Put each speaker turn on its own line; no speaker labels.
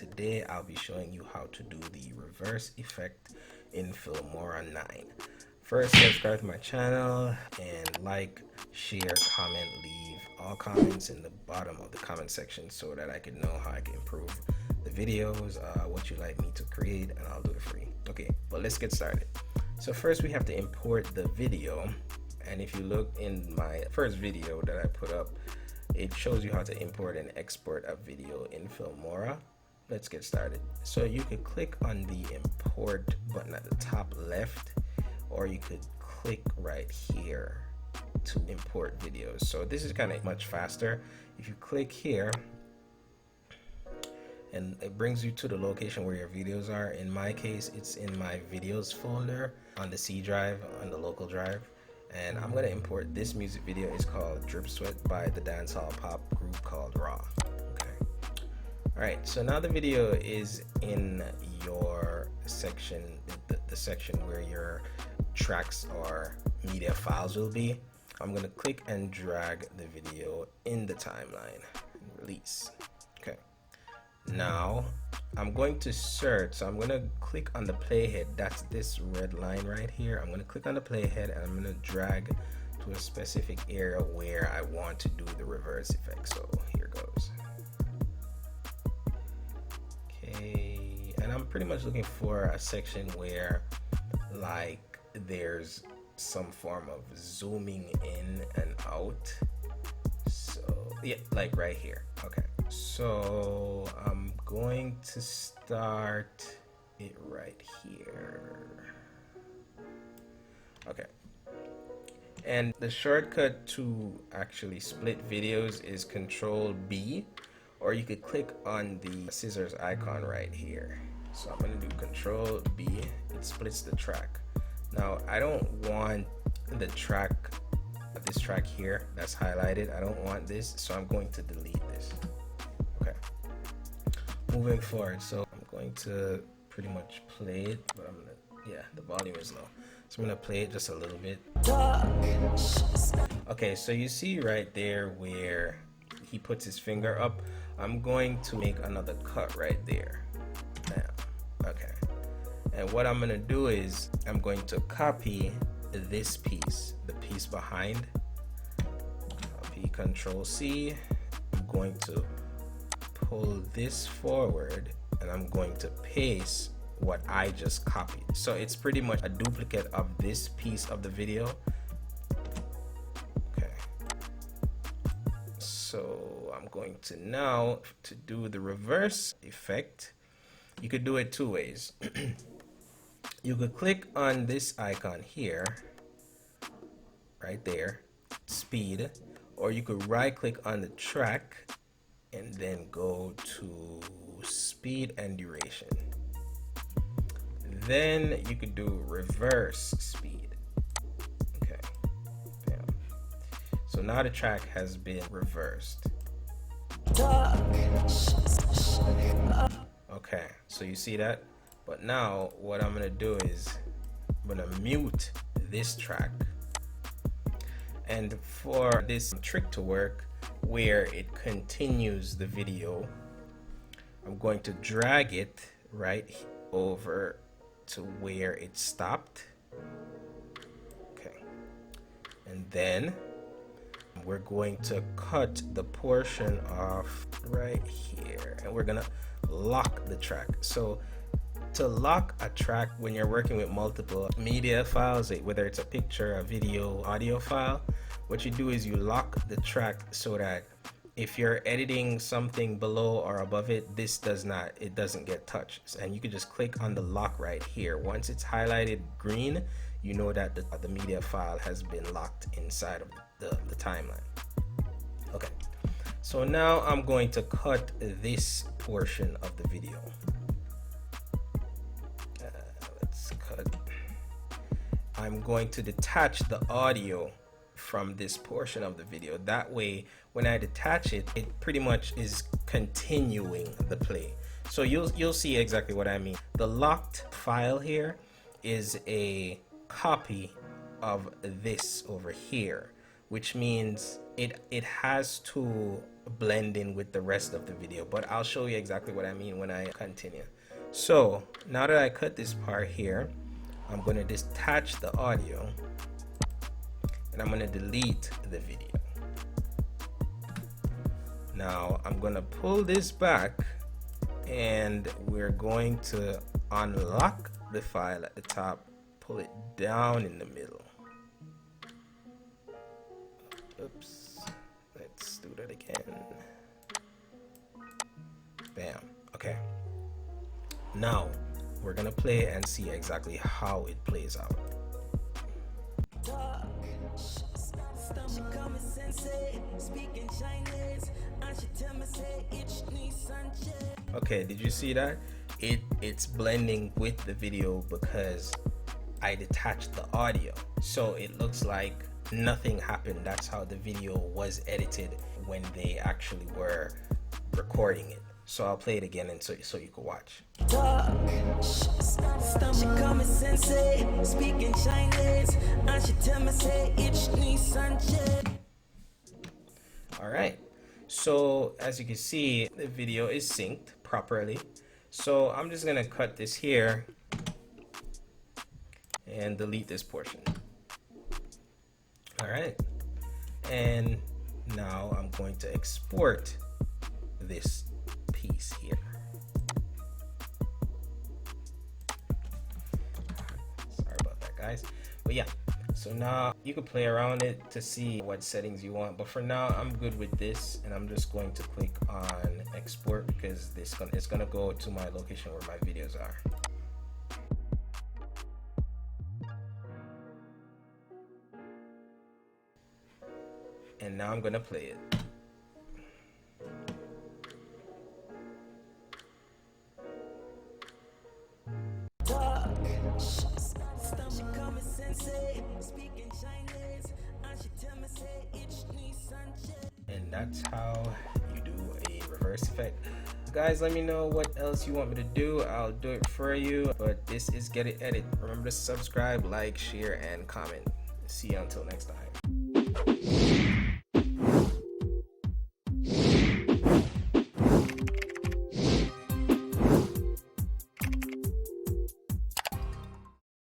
today I'll be showing you how to do the reverse effect in Filmora 9. First, subscribe to my channel and like, share, comment, leave all comments in the bottom of the comment section so that I can know how I can improve the videos, what you like me to create, and I'll do it for you. Okay, but let's get started. So first we have to import the video, and if you look in my first video that I put up, it shows you how to import and export a video in Filmora. Let's get started. So you could click on the import button at the top left, or you could click right here to import videos. So this is kind of much faster. If you click here, and it brings you to the location where your videos are. In my case, it's in my videos folder on the C drive, on the local drive. And I'm going to import this music video. It's called Drip Sweat by the dancehall pop group called Raw. Okay. Alright, so now the video is in your section, the section where your tracks or media files will be. I'm going to click and drag the video in the timeline and release. Okay. Now I'm going to search, so I'm going to click on the playhead. That's this red line right here. I'm going to click on the playhead and I'm going to drag to a specific area where I want to do the reverse effect. So here goes. Okay, and I'm pretty much looking for a section where like there's some form of zooming in and out. So yeah, like right here. Okay, so I'm going to start it right here. Okay, and the shortcut to actually split videos is Control B, or you could click on the scissors icon right here. So I'm going to do Control B. It splits the track. Now I don't want the track, this track here that's highlighted. I don't want this, so I'm going to delete this. Okay, moving forward, so I'm going to pretty much play it, but I'm gonna, yeah, the volume is low, so I'm gonna play it just a little bit. Okay, so you see right there where he puts his finger up. I'm going to make another cut right there. Now, okay, and what I'm gonna do is I'm going to copy this piece, the piece behind. Copy, Control C. I'm going to pull this forward and I'm going to paste what I just copied. So it's pretty much a duplicate of this piece of the video. Okay, so I'm going to now to do the reverse effect. You could do it two ways. You could click on this icon here, right there, speed, or you could right click on the track and then go to speed and duration. Then you could do reverse speed. Okay, bam. So now the track has been reversed. Okay, so you see that? But now what I'm gonna do is I'm gonna mute this track, and for this trick to work where it continues the video, I'm going to drag it right over to where it stopped. Okay, and then we're going to cut the portion off right here, and we're gonna lock the track. So to lock a track when you're working with multiple media files, whether it's a picture, a video, audio file, what you do is you lock the track so that if you're editing something below or above it, it doesn't get touched. And you can just click on the lock right here. Once it's highlighted green, you know that the media file has been locked inside of the timeline. Okay, so now I'm going to cut this portion of the video. I'm going to detach the audio from this portion of the video. That way, when I detach it, it pretty much is continuing the play. So you'll see exactly what I mean. The locked file here is a copy of this over here, which means it has to blend in with the rest of the video, but I'll show you exactly what I mean when I continue. So now that I cut this part here, I'm going to detach the audio and I'm going to delete the video. Now I'm going to pull this back and we're going to unlock the file at the top, pull it down in the middle. Oops, let's do that again. Bam. Okay, now we're gonna play and see exactly how it plays out. Okay, did you see that? It's blending with the video because I detached the audio, so it looks like nothing happened. That's how the video was edited when they actually were recording it. So I'll play it again and so you can watch. All right, so as you can see, the video is synced properly. So I'm just gonna cut this here and delete this portion. All right, and now I'm going to export this piece here. Sorry about that, guys. But yeah, so now you can play around it to see what settings you want, but for now I'm good with this, and I'm just going to click on export because it's gonna go to my location where my videos are. And now I'm gonna play it. And that's how you do a reverse effect. Guys, let me know what else you want me to do. I'll do it for you. But this is Get It Edit. Remember to subscribe, like, share, and comment. See you until next time.